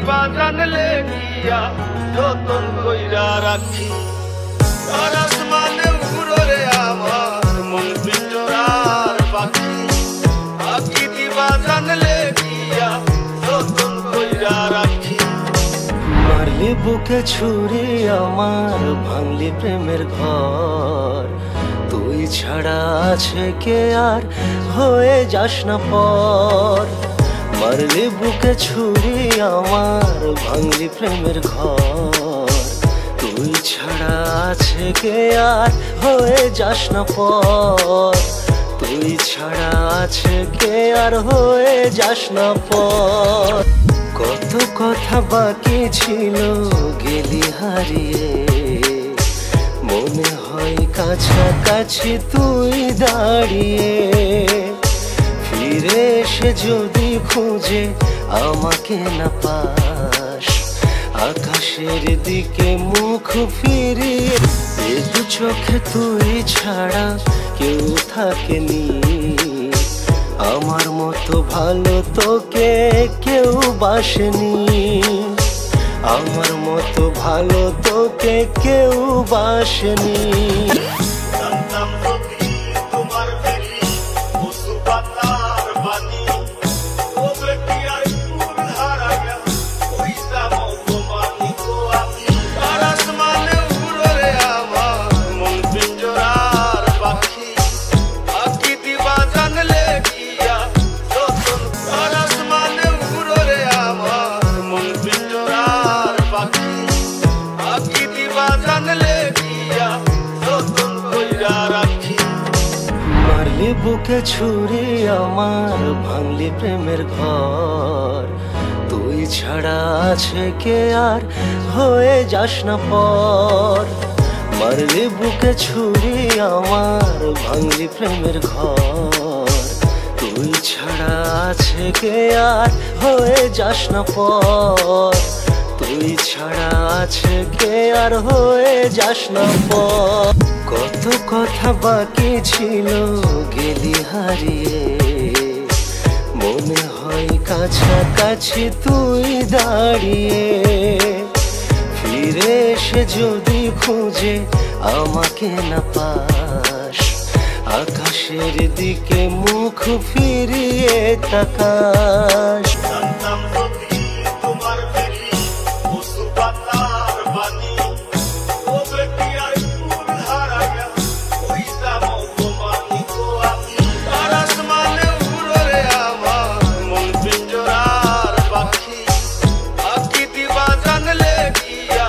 দিবা জানলে গিয়া যতন কইরা রাখি আর আসমানে উড়রে আমার মন পিঞ্জরার পাখি আকি দিবা জানলে গিয়া যতন কইরা রাখি মারলি বুকে ছুরি আমার ভাঙলি প্রেমের ঘর তুই ছাড়া আছে কে আর হয়ে যাস না পর মারলি বুকে ছুরি আমার ভাঙলি প্রেমের ঘর তুই ছাড়া আছে কে আর হয়ে যাস না পর তুই ছাড়া আছে কে আর হয়ে যাস না পর কত কথা বাকি ছিল গেলি হারিয়ে মনে হয় কাছাকাছি তুই দাঁড়িয়ে ফিরে এসে যদি খুঁজে আমাকে না পাস আকাশের দিকে মুখ ফিরিয়ে দু চোখে তুই ছাড়া কেউ থাকেনি আমার মতো ভালো তোকে কেউ বাসেনি আমার মতো ভালো তোকে কেউ বাসেনি জানতাম যদি তোমার বেরি পশু পাতার বাণী তবে কি আর ফুল হারাইয়া ওইটা মতমানি তো আমি আর আসমানে উড়রে আমার মন পিঞ্জরার পাখি আকি দিবা জানলে গিয়া যতন আর আসমানে উড়রে আমার মন পিঞ্জরার পাখি আকি দিবা জানলে গিয়া যতন কইরা রাখি মারলি বুকে ছুরি আমার ভাঙলি প্রেমের ঘর তুই ছাড়া আছে কে আর হয়ে যাস না পর মারলি বুকে ছুরি আমার ভাঙলি প্রেমের ঘর তুই ছাড়া আছে কে আর হয়ে যাস না পর তুই ছাড়া আছে কে আর হয়ে যাস না পর কত কথা বাকি ছিল গেলি হারিয়ে মনে হয় কাছাকাছি তুই দাঁড়িয়ে ফিরে এসে যদি খুঁজে আমাকে না পাস আকাশের দিকে মুখ ফিরিয়ে তাকাস জানতাম যদি তোমার বেরি পশু পাতার বাণী তবে কি আর ফুল হারাইয়া ওইটা মতমানি তো আমি আর আসমানে উড়রে আমার মন পিঞ্জরার পাখি আকি দিবা জানলে গিয়া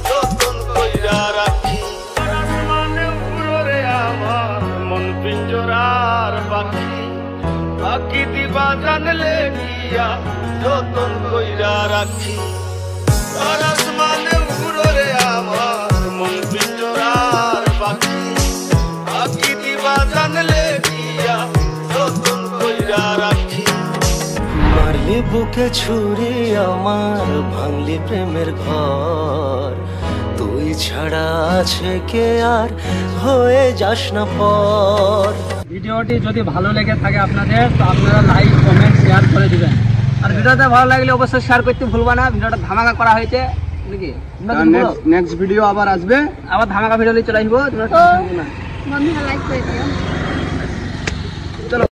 যতন কইরা রাখি আর আসমানে উড়রে আমার মন পিঞ্জরার পাখি আকি দিবা জানলে গিয়া যতন কইরা রাখি আর আসমানে উড়রে আমার মন পিঞ্জরার পাখি আকি দিবা জানলে গিয়া যতন কইরা রাখি মারলি বুকে ছুরি আমার ভাঙলি প্রেমের ঘর তুই ছাড়া আছে কে আর হয়ে যাস না পর ভিডিওটি যদি ভালো লেগে থাকে আপনাদের তো আপনারা লাইক কমেন্ট শেয়ার করে দিবেন আর ভিডিওটা ভালো লাগলে অবশ্যই শেয়ার করতে ভুলবা না ভিডিওটা ধামাকা করা হয়েছে নাকি নেক্সট ভিডিও আবার আসবে আবার ধামাকা ভিডিও নিয়ে চলে আসবো তোমরা বন্ধুরা লাইক করে দিও।